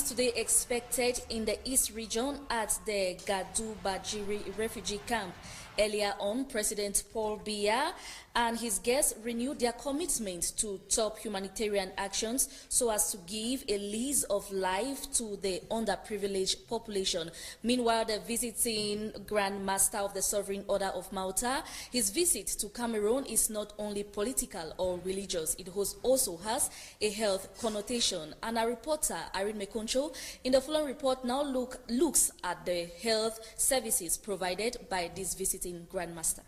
today expected in the East region at the Gadu Bajiri refugee camp. Earlier on, President Paul Biya and his guests renewed their commitment to top humanitarian actions so as to give a lease of life to the underprivileged population. Meanwhile, the visiting Grand Master of the Sovereign Order of Malta, his visit to Cameroon is not only political or religious, it also has a health connotation. And our reporter, Irene Mekoncho, in the following report now looks at the health services provided by this visiting Grand Master.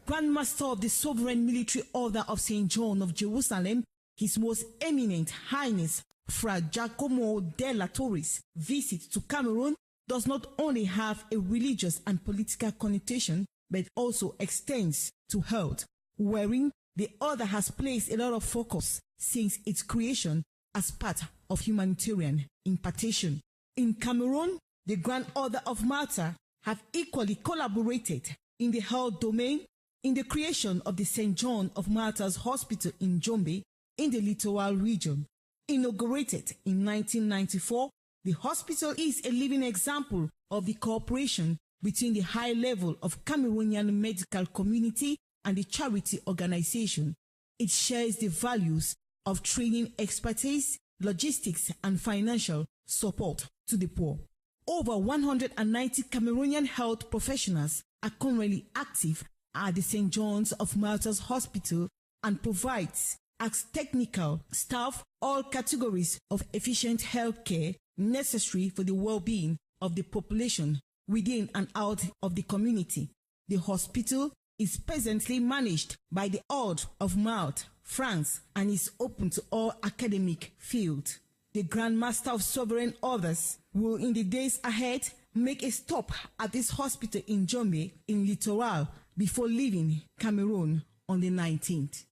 Grand Master of the Sovereign Military Order of St. John of Jerusalem, His Most Eminent Highness Fra Giacomo della Torre's visit to Cameroon does not only have a religious and political connotation, but also extends to health, wherein the order has placed a lot of focus since its creation as part of humanitarian impartation. In Cameroon, the Grand Order of Malta have equally collaborated in the health domain in the creation of the St. John of Malta's Hospital in Jombe in the littoral region. Inaugurated in 1994, the hospital is a living example of the cooperation between the high level of Cameroonian medical community and the charity organization. It shares the values of training expertise, logistics, and financial support to the poor. Over 190 Cameroonian health professionals are currently active at the St. John's of Malta's Hospital and provides as technical staff all categories of efficient health care necessary for the well-being of the population within and out of the community. The hospital is presently managed by the Order of Malta, France, and is open to all academic fields. The Grand Master of Sovereign Orders will in the days ahead make a stop at this hospital in Jombe in Littoral before leaving Cameroon on the 19th.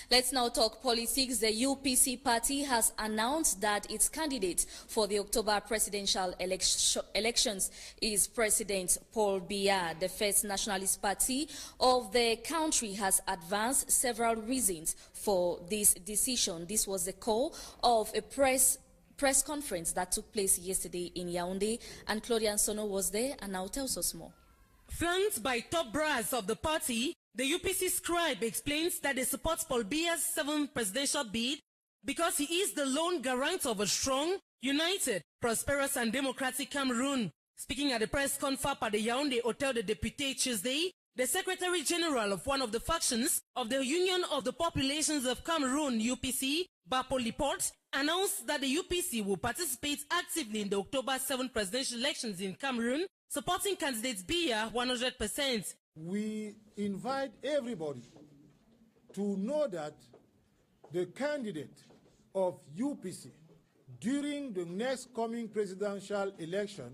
Let's now talk politics. The UPC party has announced that its candidate for the October presidential elections is President Paul Biya. The First Nationalist Party of the country has advanced several reasons for this decision. This was the call of a press conference that took place yesterday in Yaoundé, and Claudian Sono was there and now tells us more. Flanked by top brass of the party, the UPC scribe explains that they support Paul Biya's 7th presidential bid because he is the lone guarantor of a strong, united, prosperous and democratic Cameroon. Speaking at the press conference at the Yaoundé Hotel de Députés Tuesday, the Secretary General of one of the factions of the Union of the Populations of Cameroon, UPC, Bapo Liport, announced that the UPC will participate actively in the October 7th presidential elections in Cameroon, supporting candidate Biya 100%. We invite everybody to know that the candidate of UPC during the next coming presidential election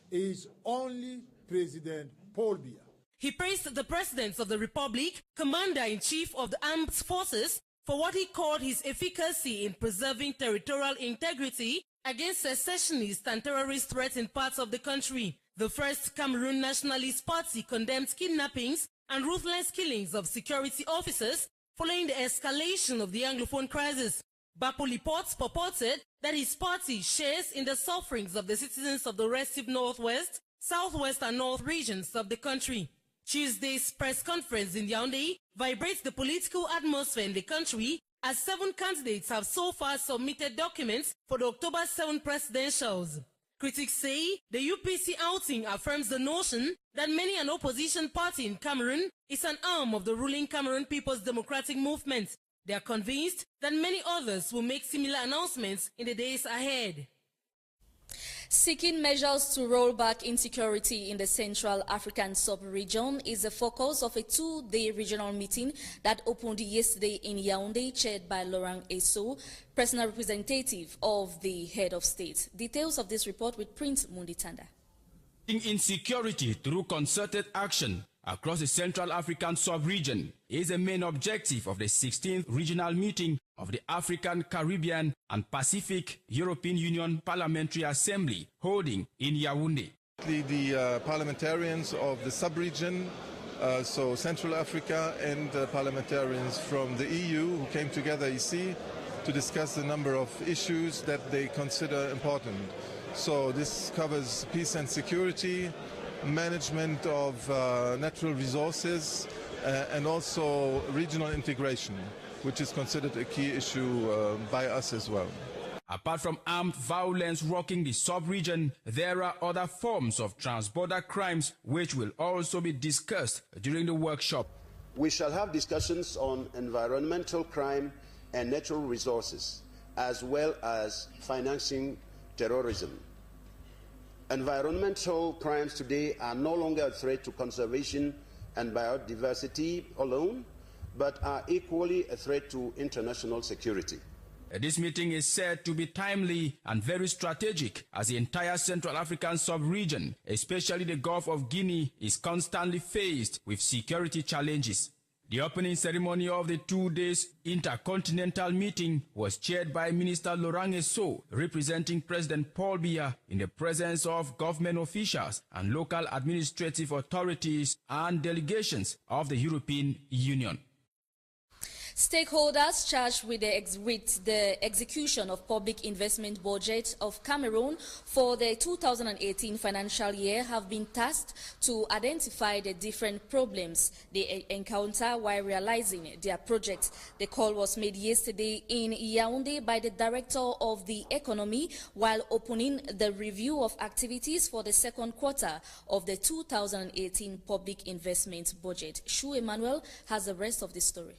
is only President Paul Biya. He praised the President of the Republic, Commander-in-Chief of the Armed Forces, for what he called his efficacy in preserving territorial integrity against secessionists and terrorist threats in parts of the country. The First Cameroon Nationalist Party condemned kidnappings and ruthless killings of security officers following the escalation of the Anglophone crisis. Bapo Liport purported that his party shares in the sufferings of the citizens of the restive northwest, southwest and north regions of the country. Tuesday's press conference in Yaoundé vibrates the political atmosphere in the country as 7 candidates have so far submitted documents for the October 7 presidentials. Critics say the UPC outing affirms the notion that many an opposition party in Cameroon is an arm of the ruling Cameroon People's Democratic Movement. They are convinced that many others will make similar announcements in the days ahead. Seeking measures to roll back insecurity in the Central African sub-region is the focus of a 2-day regional meeting that opened yesterday in Yaoundé, chaired by Laurent Ngasseu, personal representative of the head of state. Details of this report with Prince Munditanda. Insecurity through concerted action across the Central African sub-region is the main objective of the 16th regional meeting of the African, Caribbean and Pacific European Union Parliamentary Assembly holding in Yaoundé. The parliamentarians of the sub-region, so Central Africa, and parliamentarians from the EU who came together ici to discuss a number of issues that they consider important. So this covers peace and security, management of natural resources, and also regional integration, which is considered a key issue by us as well. Apart from armed violence rocking the sub-region, there are other forms of trans-border crimes which will also be discussed during the workshop. We shall have discussions on environmental crime and natural resources, as well as financing terrorism. Environmental crimes today are no longer a threat to conservation and biodiversity alone, but are equally a threat to international security. This meeting is said to be timely and very strategic, as the entire Central African sub-region, especially the Gulf of Guinea, is constantly faced with security challenges. The opening ceremony of the 2 days intercontinental meeting was chaired by Minister Ngasseu, representing President Paul Biya, in the presence of government officials and local administrative authorities and delegations of the European Union. Stakeholders charged with the execution of public investment budget of Cameroon for the 2018 financial year have been tasked to identify the different problems they encounter while realizing their projects. The call was made yesterday in Yaoundé by the Director of the Economy while opening the review of activities for the second quarter of the 2018 public investment budget. Shu Emmanuel has the rest of the story.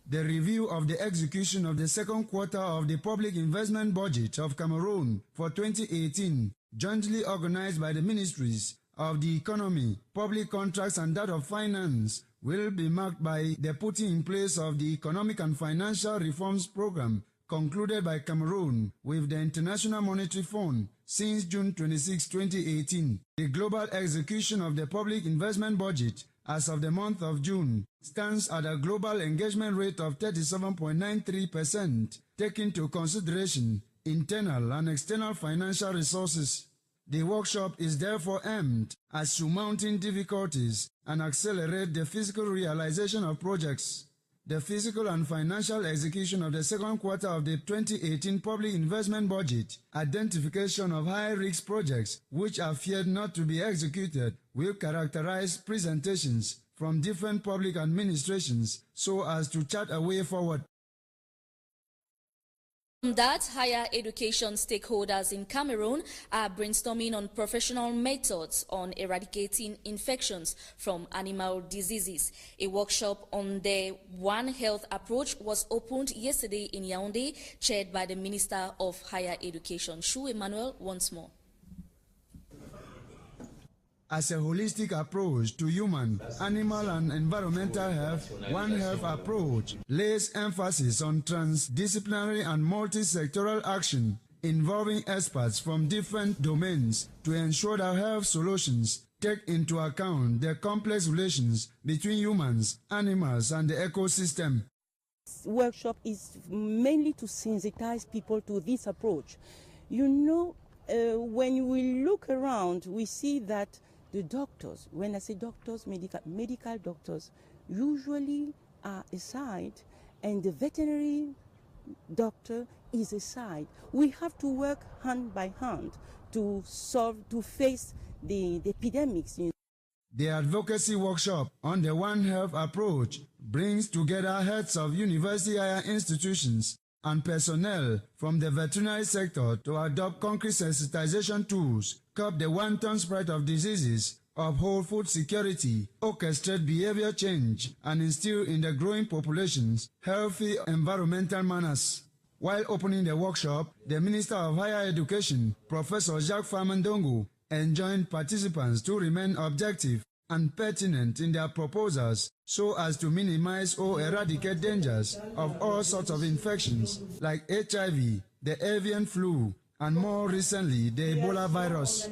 The review of the execution of the second quarter of the public investment budget of Cameroon for 2018, jointly organized by the Ministries of the Economy, Public Contracts and that of Finance, will be marked by the putting in place of the Economic and Financial Reforms Program concluded by Cameroon with the International Monetary Fund since June 26, 2018. The global execution of the public investment budget as of the month of June stands at a global engagement rate of 37.93%, taking into consideration internal and external financial resources. The workshop is therefore aimed at surmounting difficulties and accelerate the physical realization of projects. The physical and financial execution of the second quarter of the 2018 public investment budget, identification of high-risk projects which are feared not to be executed, will characterize presentations from different public administrations so as to chart a way forward. That higher education stakeholders in Cameroon are brainstorming on professional methods on eradicating infections from animal diseases. A workshop on the One Health approach was opened yesterday in Yaoundé, chaired by the Minister of Higher Education. Shu Emmanuel once more. As a holistic approach to human, animal and environmental health, One Health approach lays emphasis on transdisciplinary and multi-sectoral action involving experts from different domains to ensure that health solutions take into account the complex relations between humans, animals and the ecosystem. This workshop is mainly to sensitize people to this approach. You know, when we look around, we see that the doctors, when I say doctors, medical doctors, usually are aside, and the veterinary doctor is aside. We have to work hand by hand to face the epidemics. The advocacy workshop on the One Health approach brings together heads of university higher institutions and personnel from the veterinary sector to adopt concrete sensitization tools, curb the wanton spread of diseases, uphold food security, orchestrate behavior change, and instill in the growing populations healthy environmental manners. While opening the workshop, the Minister of Higher Education, Professor Jacques Famandongo, enjoined participants to remain objective and pertinent in their proposals so as to minimize or eradicate dangers of all sorts of infections like HIV, the avian flu, and more recently the Ebola virus.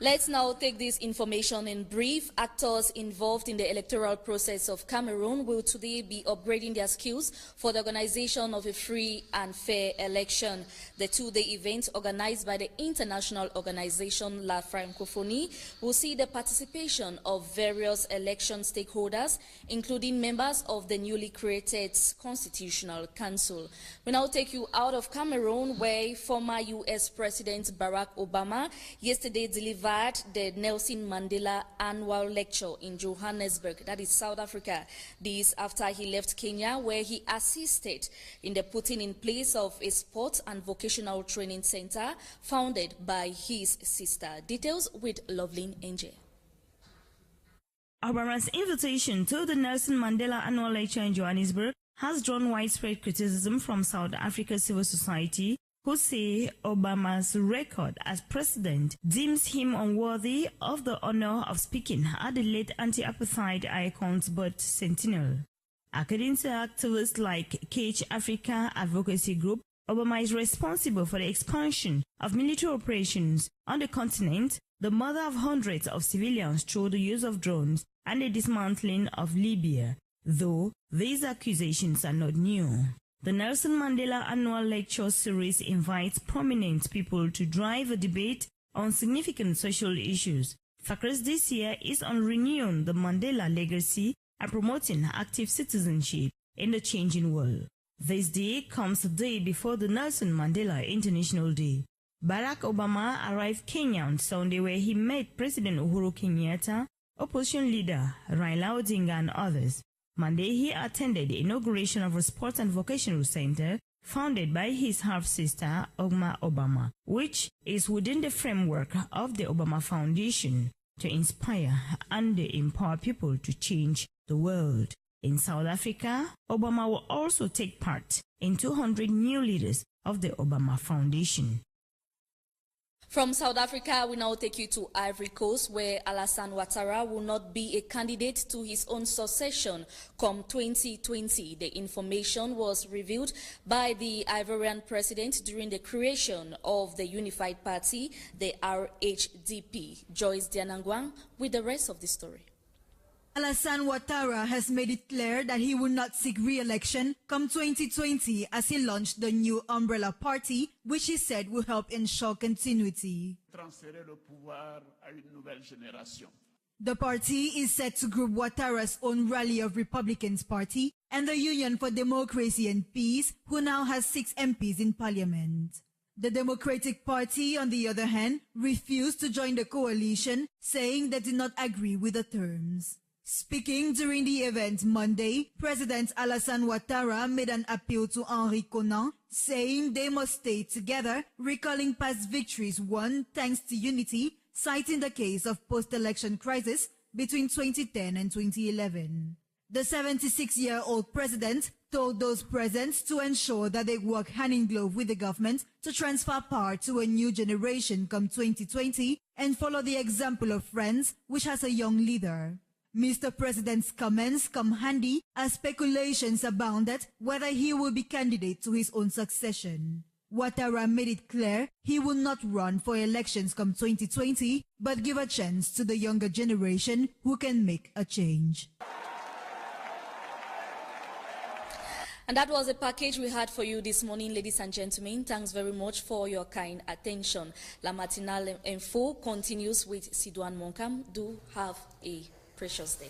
Let's now take this information in brief. Actors involved in the electoral process of Cameroon will today be upgrading their skills for the organization of a free and fair election. The two-day event organized by the international organization La Francophonie will see the participation of various election stakeholders, including members of the newly created Constitutional Council. We now take you out of Cameroon, where former U.S. President Barack Obama yesterday delivered the Nelson Mandela Annual Lecture in Johannesburg, that is South Africa. This after he left Kenya, where he assisted in the putting in place of a sports and vocational training center founded by his sister. Details with Loveline Angel. Obama's invitation to the Nelson Mandela Annual Lecture in Johannesburg has drawn widespread criticism from South Africa's civil society, who say Obama's record as president deems him unworthy of the honor of speaking at the late anti-apartheid icon's birth centennial. According to activists like Cage Africa Advocacy Group, Obama is responsible for the expansion of military operations on the continent, the murder of hundreds of civilians through the use of drones, and the dismantling of Libya, though these accusations are not new. The Nelson Mandela Annual Lecture Series invites prominent people to drive a debate on significant social issues. Focus this year is on renewing the Mandela legacy and promoting active citizenship in the changing world. This day comes a day before the Nelson Mandela International Day. Barack Obama arrived Kenya on Sunday, where he met President Uhuru Kenyatta, opposition leader Raila Odinga, and others. Monday, he attended the inauguration of a sports and vocational center founded by his half-sister, Ogma Obama, which is within the framework of the Obama Foundation to inspire and empower people to change the world. In South Africa, Obama will also take part in 200 new leaders of the Obama Foundation. From South Africa, we now take you to Ivory Coast, where Alassane Ouattara will not be a candidate to his own succession come 2020. The information was revealed by the Ivorian president during the creation of the Unified Party, the RHDP. Joyce Dianangwang with the rest of the story. Alassane Ouattara has made it clear that he will not seek re-election come 2020 as he launched the new umbrella party, which he said will help ensure continuity. The party is set to group Ouattara's own Rally of Republicans party and the Union for Democracy and Peace, who now has 6 MPs in parliament. The Democratic Party, on the other hand, refused to join the coalition, saying they did not agree with the terms. Speaking during the event Monday, President Alassane Ouattara made an appeal to Henri Konan, saying they must stay together, recalling past victories won thanks to unity, citing the case of post-election crisis between 2010 and 2011. The 76-year-old president told those present to ensure that they work hand-in-glove with the government to transfer power to a new generation come 2020 and follow the example of France, which has a young leader. Mr. President's comments come handy as speculations abounded whether he will be candidate to his own succession. Ouattara made it clear he will not run for elections come 2020, but give a chance to the younger generation who can make a change. And that was the package we had for you this morning, ladies and gentlemen. Thanks very much for your kind attention. La Matinale Info continues with Sidouane Monkam. Do have a precious day.